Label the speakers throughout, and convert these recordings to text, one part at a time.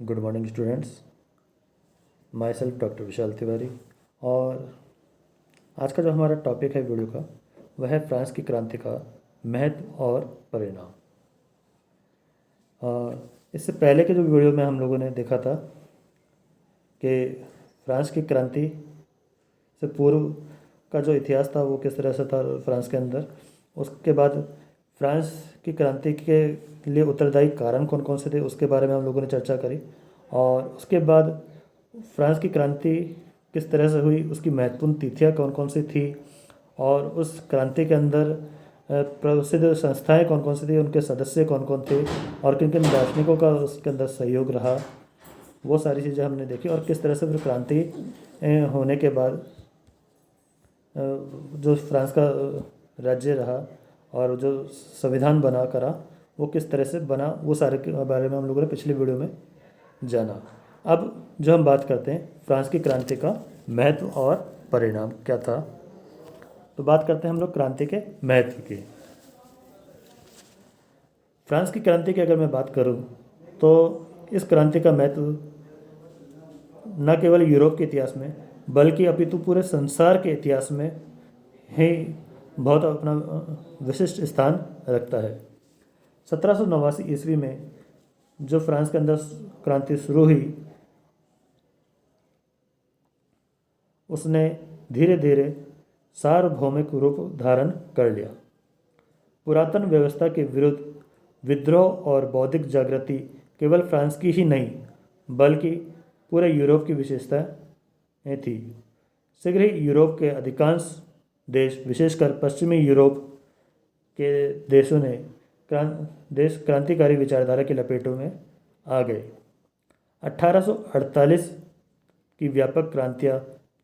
Speaker 1: Good morning students. Myself doctor Vishal Tiwari. और आज का जो हमारा टॉपिक है वीडियो का वह है फ्रांस की क्रांति का महत्व और परिणाम। इससे पहले के जो वीडियो में हम लोगों ने देखा था कि फ्रांस की क्रांति से पूर्व का जो इतिहास था वो किस तरह से था फ्रांस के अंदर। उसके बाद फ्रांस की क्रांति के लिए उत्तरदायी कारण कौन कौन से थे उसके बारे में हम लोगों ने चर्चा करी। और उसके बाद फ्रांस की क्रांति किस तरह से हुई, उसकी महत्वपूर्ण तिथियाँ कौन कौन सी थी और उस क्रांति के अंदर प्रसिद्ध संस्थाएं कौन कौन सी थी, उनके सदस्य कौन कौन थे और किन किन दार्शनिकों का उसके अंदर सहयोग रहा, वो सारी चीज़ें हमने देखी। और किस तरह से फिर क्रांति होने के बाद जो फ्रांस का राज्य रहा और जो संविधान बना करा वो किस तरह से बना, वो सारे के बारे में हम लोगों ने पिछली वीडियो में जाना। अब जो हम बात करते हैं फ्रांस की क्रांति का महत्व और परिणाम क्या था, तो बात करते हैं हम लोग क्रांति के महत्व की। फ्रांस की क्रांति की अगर मैं बात करूं तो इस क्रांति का महत्व न केवल यूरोप के इतिहास में बल्कि अपितु पूरे संसार के इतिहास में ही बहुत अपना विशिष्ट स्थान रखता है। 1789 ईस्वी में जो फ्रांस के अंदर क्रांति शुरू हुई उसने धीरे धीरे सार्वभौमिक रूप धारण कर लिया। पुरातन व्यवस्था के विरुद्ध विद्रोह और बौद्धिक जागृति केवल फ्रांस की ही नहीं बल्कि पूरे यूरोप की विशेषता थी। शीघ्र ही यूरोप के अधिकांश देश, विशेषकर पश्चिमी यूरोप के देशों ने क्रांतिकारी विचारधारा की लपेटों में आ गए। 1848 की व्यापक क्रांतियाँ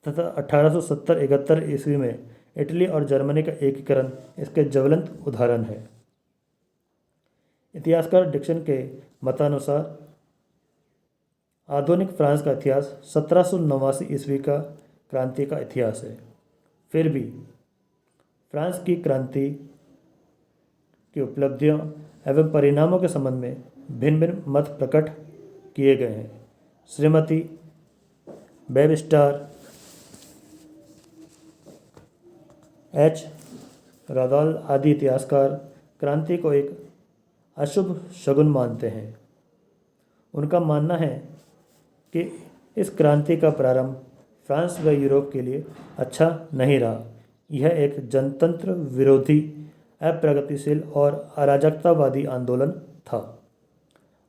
Speaker 1: तथा 1870-71 ईस्वी में इटली और जर्मनी का एकीकरण इसके ज्वलंत उदाहरण है। इतिहासकार डिक्सन के मतानुसार आधुनिक फ्रांस का इतिहास 1789 ईस्वी का क्रांति का इतिहास है। फिर भी फ्रांस की क्रांति की उपलब्धियों एवं परिणामों के संबंध में भिन्न भिन्न मत प्रकट किए गए हैं। श्रीमती वेबस्टर, एच रादॉल आदि इतिहासकार क्रांति को एक अशुभ शगुन मानते हैं। उनका मानना है कि इस क्रांति का प्रारंभ फ्रांस व यूरोप के लिए अच्छा नहीं रहा। यह एक जनतंत्र विरोधी, अप्रगतिशील और अराजकतावादी आंदोलन था।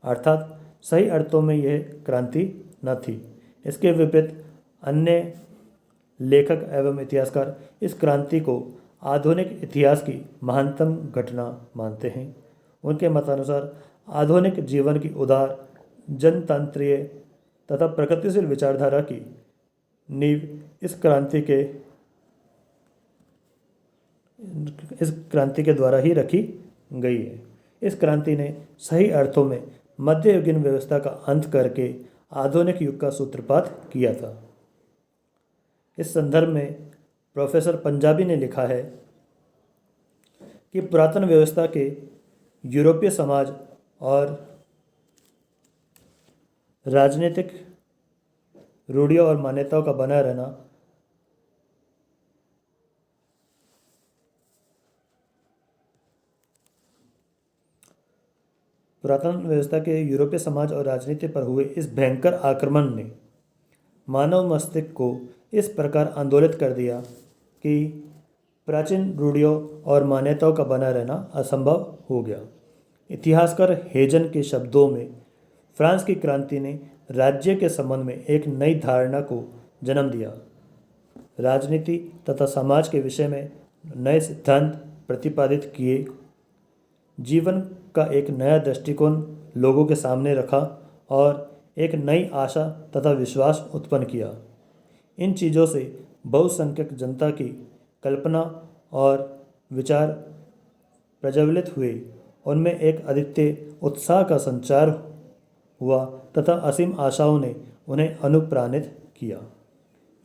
Speaker 1: अर्थात सही अर्थों में यह क्रांति न थी। इसके विपरीत अन्य लेखक एवं इतिहासकार इस क्रांति को आधुनिक इतिहास की महानतम घटना मानते हैं। उनके मतानुसार आधुनिक जीवन की उदार, जनतंत्रीय तथा प्रगतिशील विचारधारा की नींव इस क्रांति के द्वारा ही रखी गई है। इस क्रांति ने सही अर्थों में मध्ययुगीन व्यवस्था का अंत करके आधुनिक युग का सूत्रपात किया था। इस संदर्भ में प्रोफेसर पंजाबी ने लिखा है कि पुरातन व्यवस्था के यूरोपीय समाज और राजनीतिक रूढ़ियों और मान्यताओं का बना रहना पुरातन व्यवस्था के यूरोपीय समाज और राजनीति पर हुए इस भयंकर आक्रमण ने मानव मस्तिष्क को इस प्रकार आंदोलित कर दिया कि प्राचीन रूढ़ियों और मान्यताओं का बना रहना असंभव हो गया। इतिहासकार हेजन के शब्दों में फ्रांस की क्रांति ने राज्य के संबंध में एक नई धारणा को जन्म दिया। राजनीति तथा समाज के विषय में नए सिद्धांत प्रतिपादित किए, जीवन का एक नया दृष्टिकोण लोगों के सामने रखा और एक नई आशा तथा विश्वास उत्पन्न किया। इन चीज़ों से बहुसंख्यक जनता की कल्पना और विचार प्रज्वलित हुए। उनमें एक अद्वितीय उत्साह का संचार हुआ तथा असीम आशाओं ने उन्हें अनुप्राणित किया।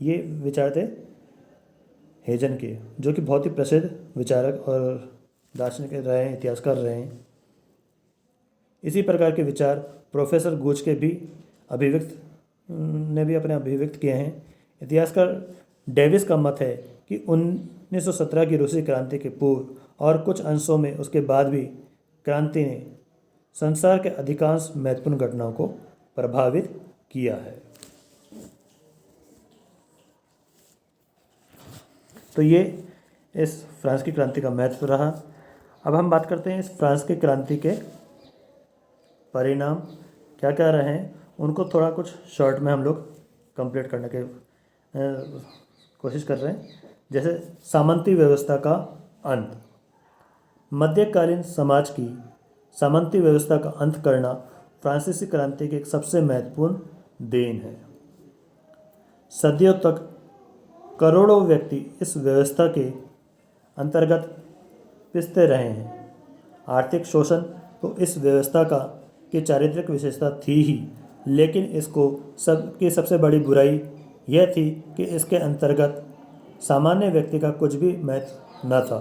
Speaker 1: ये विचार थे हेजन के, जो कि बहुत ही प्रसिद्ध विचारक और दार्शनिक रहे हैं, इतिहासकार रहे हैं। इसी प्रकार के विचार प्रोफेसर गूच के भी अभिव्यक्त ने भी अपने अभिव्यक्त किए हैं। इतिहासकार डेविस का मत है कि 1917 की रूसी क्रांति के पूर्व और कुछ अंशों में उसके बाद भी क्रांति ने संसार के अधिकांश महत्वपूर्ण घटनाओं को प्रभावित किया है। तो ये इस फ्रांस की क्रांति का महत्व रहा। अब हम बात करते हैं इस फ्रांस की क्रांति के परिणाम क्या क्या रहे हैं, उनको थोड़ा कुछ शॉर्ट में हम लोग कंप्लीट करने के कोशिश कर रहे हैं। जैसे सामंती व्यवस्था का अंत। मध्यकालीन समाज की सामंती व्यवस्था का अंत करना फ्रांसीसी क्रांति की एक सबसे महत्वपूर्ण देन है। सदियों तक करोड़ों व्यक्ति इस व्यवस्था के अंतर्गत पिसते रहे हैं। आर्थिक शोषण तो इस व्यवस्था की चारित्रिक विशेषता थी ही, लेकिन इसको सबसे बड़ी बुराई यह थी कि इसके अंतर्गत सामान्य व्यक्ति का कुछ भी महत्व न था।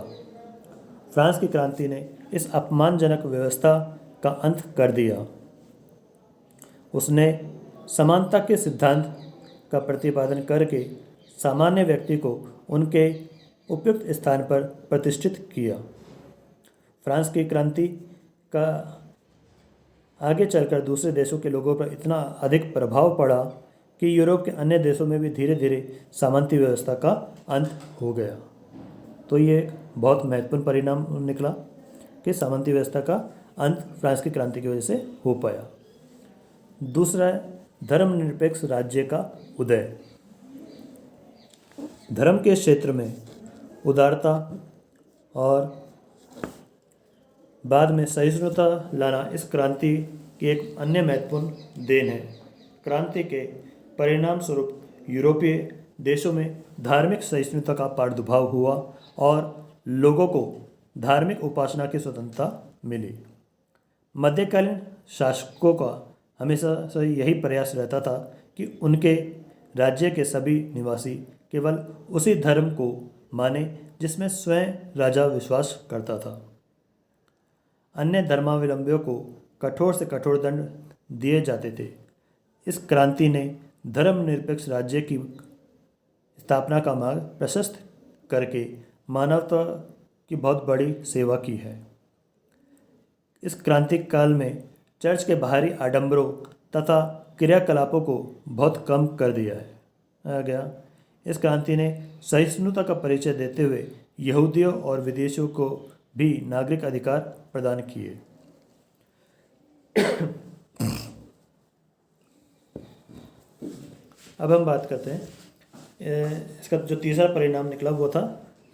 Speaker 1: फ्रांस की क्रांति ने इस अपमानजनक व्यवस्था का अंत कर दिया। उसने समानता के सिद्धांत का प्रतिपादन करके सामान्य व्यक्ति को उनके उपयुक्त स्थान पर प्रतिष्ठित किया। फ्रांस की क्रांति का आगे चलकर दूसरे देशों के लोगों पर इतना अधिक प्रभाव पड़ा कि यूरोप के अन्य देशों में भी धीरे धीरे सामंती व्यवस्था का अंत हो गया। तो ये एक बहुत महत्वपूर्ण परिणाम निकला कि सामंती व्यवस्था का अंत फ्रांस की क्रांति की वजह से हो पाया। दूसरा है धर्मनिरपेक्ष राज्य का उदय। धर्म के क्षेत्र में उदारता और बाद में सहिष्णुता लाना इस क्रांति की एक अन्य महत्वपूर्ण देन है। क्रांति के परिणाम स्वरूप यूरोपीय देशों में धार्मिक सहिष्णुता का प्रादुर्भाव हुआ और लोगों को धार्मिक उपासना की स्वतंत्रता मिली। मध्यकालीन शासकों का हमेशा से यही प्रयास रहता था कि उनके राज्य के सभी निवासी केवल उसी धर्म को माने जिसमें स्वयं राजा विश्वास करता था। अन्य धर्मावलंबियों को कठोर से कठोर दंड दिए जाते थे। इस क्रांति ने धर्मनिरपेक्ष राज्य की स्थापना का मार्ग प्रशस्त करके मानवता की बहुत बड़ी सेवा की है। इस क्रांति काल में चर्च के बाहरी आडंबरों तथा क्रियाकलापों को बहुत कम कर दिया गया। इस क्रांति ने सहिष्णुता का परिचय देते हुए यहूदियों और विदेशियों को भी नागरिक अधिकार प्रदान किए। अब हम बात करते हैं इसका जो तीसरा परिणाम निकला वो था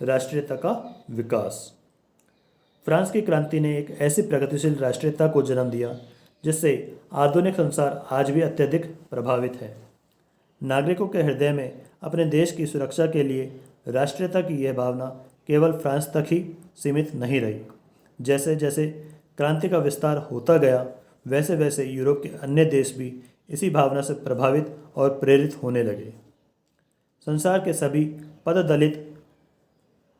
Speaker 1: राष्ट्रीयता का विकास। फ्रांस की क्रांति ने एक ऐसी प्रगतिशील राष्ट्रीयता को जन्म दिया जिससे आधुनिक संसार आज भी अत्यधिक प्रभावित है। नागरिकों के हृदय में अपने देश की सुरक्षा के लिए राष्ट्रीयता की यह भावना केवल फ्रांस तक ही सीमित नहीं रही। जैसे जैसे क्रांति का विस्तार होता गया वैसे वैसे यूरोप के अन्य देश भी इसी भावना से प्रभावित और प्रेरित होने लगे। संसार के सभी पददलित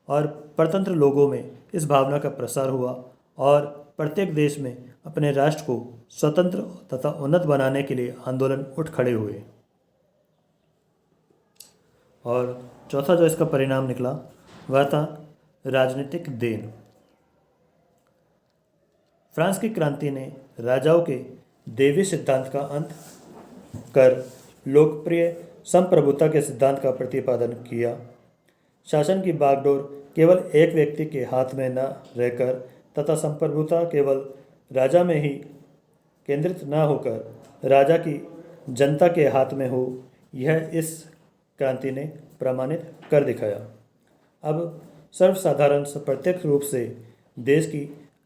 Speaker 1: और परतंत्र लोगों में इस भावना का प्रसार हुआ और प्रत्येक देश में अपने राष्ट्र को स्वतंत्र तथा उन्नत बनाने के लिए आंदोलन उठ खड़े हुए। और चौथा जो इसका परिणाम निकला वह था राजनीतिक देन। फ्रांस की क्रांति ने राजाओं के देवी सिद्धांत का अंत कर लोकप्रिय संप्रभुता के सिद्धांत का प्रतिपादन किया। शासन की बागडोर केवल एक व्यक्ति के हाथ में न रहकर तथा संप्रभुता केवल राजा में ही केंद्रित न होकर राजा की जनता के हाथ में हो, यह इस क्रांति ने प्रमाणित कर दिखाया। अब सर्वसाधारण प्रत्यक्ष रूप से देश की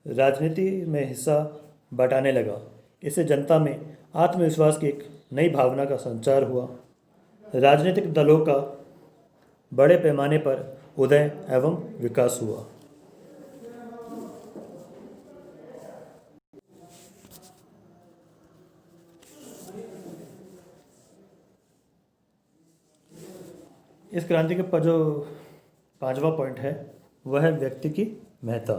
Speaker 1: राजनीति में हिस्सा बटाने लगा। इससे जनता में आत्मविश्वास की एक नई भावना का संचार हुआ। राजनीतिक दलों का बड़े पैमाने पर उदय एवं विकास हुआ। इस क्रांति के जो पांचवा पॉइंट है वह है व्यक्ति की महत्ता।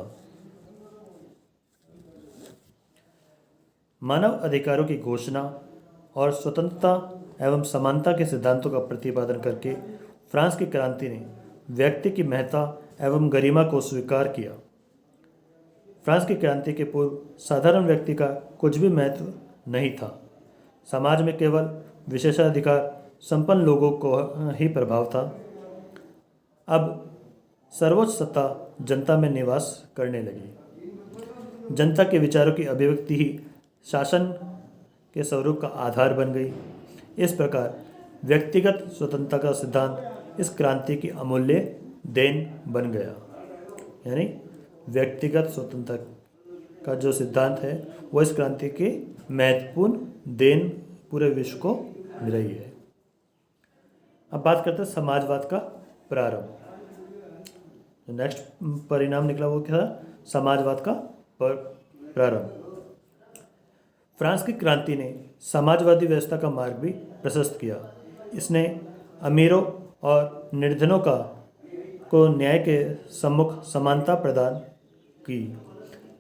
Speaker 1: मानव अधिकारों की घोषणा और स्वतंत्रता एवं समानता के सिद्धांतों का प्रतिपादन करके फ्रांस की क्रांति ने व्यक्ति की महत्ता एवं गरिमा को स्वीकार किया। फ्रांस की क्रांति के पूर्व साधारण व्यक्ति का कुछ भी महत्व नहीं था। समाज में केवल विशेषाधिकार संपन्न लोगों को ही प्रभाव था। अब सर्वोच्च सत्ता जनता में निवास करने लगी। जनता के विचारों की अभिव्यक्ति ही शासन के स्वरूप का आधार बन गई। इस प्रकार व्यक्तिगत स्वतंत्रता का सिद्धांत इस क्रांति की अमूल्य देन बन गया। यानी व्यक्तिगत स्वतंत्रता का जो सिद्धांत है वो इस क्रांति की महत्वपूर्ण देन पूरे विश्व को मिल रही है। अब बात करते हैं समाजवाद का प्रारंभ। नेक्स्ट परिणाम निकला वो क्या था? समाजवाद का प्रारंभ। फ्रांस की क्रांति ने समाजवादी व्यवस्था का मार्ग भी प्रशस्त किया। इसने अमीरों और निर्धनों को न्याय के सम्मुख समानता प्रदान की,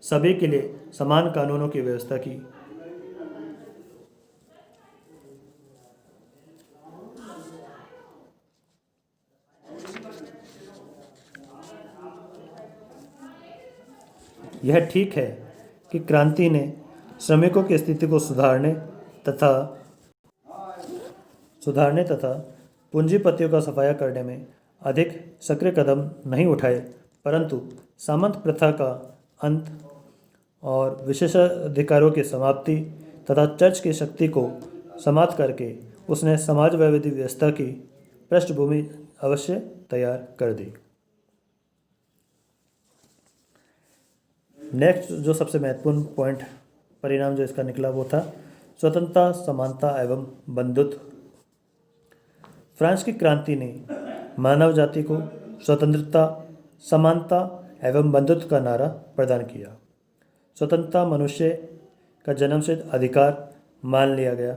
Speaker 1: सभी के लिए समान कानूनों की व्यवस्था की। यह ठीक है कि क्रांति ने श्रमिकों की स्थिति को सुधारने तथा पूंजीपतियों का सफाया करने में अधिक सक्रिय कदम नहीं उठाए, परंतु सामंत प्रथा का अंत और विशेषाधिकारों की समाप्ति तथा चर्च की शक्ति को समाप्त करके उसने समाजवादी व्यवस्था की पृष्ठभूमि अवश्य तैयार कर दी। नेक्स्ट जो सबसे महत्वपूर्ण पॉइंट परिणाम जो इसका निकला वो था स्वतंत्रता, समानता एवं बंधुत्व। फ्रांस की क्रांति ने मानव जाति को स्वतंत्रता, समानता एवं बंधुत्व का नारा प्रदान किया। स्वतंत्रता मनुष्य का जन्मसिद्ध अधिकार मान लिया गया।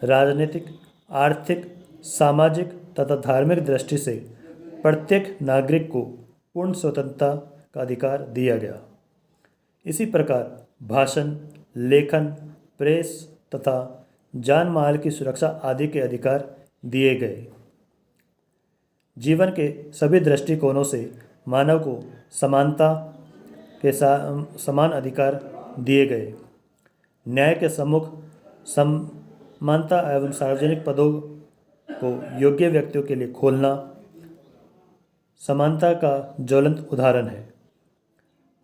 Speaker 1: राजनीतिक, आर्थिक, सामाजिक तथा धार्मिक दृष्टि से प्रत्येक नागरिक को पूर्ण स्वतंत्रता का अधिकार दिया गया। इसी प्रकार भाषण, लेखन, प्रेस तथा जान माल की सुरक्षा आदि के अधिकार दिए गए। जीवन के सभी दृष्टिकोणों से मानव को समानता के समान अधिकार दिए गए। न्याय के सम्मुख समानता एवं सार्वजनिक पदों को योग्य व्यक्तियों के लिए खोलना समानता का ज्वलंत उदाहरण है।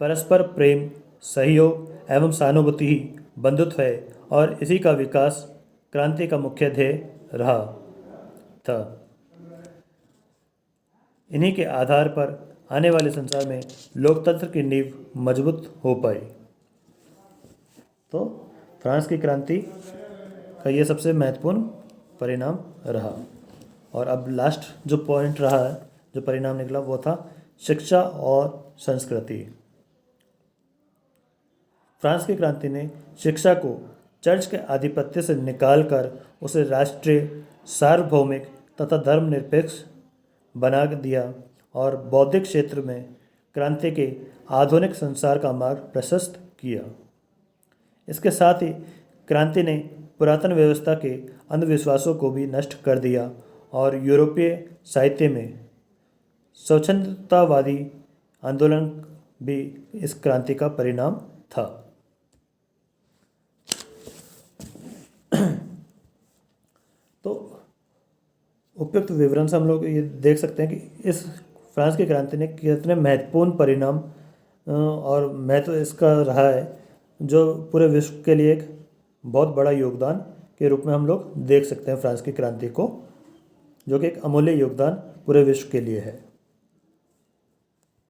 Speaker 1: परस्पर प्रेम, सहयोग एवं सहानुभूति ही बंधुत्व है और इसी का विकास क्रांति का मुख्य ध्येय रहा था। इन्हीं के आधार पर आने वाले संसार में लोकतंत्र की नींव मजबूत हो पाई। तो फ्रांस की क्रांति का ये सबसे महत्वपूर्ण परिणाम रहा। और अब लास्ट जो पॉइंट रहा है, जो परिणाम निकला वो था शिक्षा और संस्कृति। फ्रांस की क्रांति ने शिक्षा को चर्च के आधिपत्य से निकालकर उसे राष्ट्रीय, सार्वभौमिक तथा धर्मनिरपेक्ष बना दिया और बौद्धिक क्षेत्र में क्रांति के आधुनिक संसार का मार्ग प्रशस्त किया। इसके साथ ही क्रांति ने पुरातन व्यवस्था के अंधविश्वासों को भी नष्ट कर दिया और यूरोपीय साहित्य में स्वच्छंदतावादी आंदोलन भी इस क्रांति का परिणाम था। तो उपयुक्त विवरण से हम लोग ये देख सकते हैं कि इस फ्रांस की क्रांति ने कितने महत्वपूर्ण परिणाम और महत्व इसका रहा है, जो पूरे विश्व के लिए एक बहुत बड़ा योगदान के रूप में हम लोग देख सकते हैं फ्रांस की क्रांति को, जो कि एक अमूल्य योगदान पूरे विश्व के लिए है।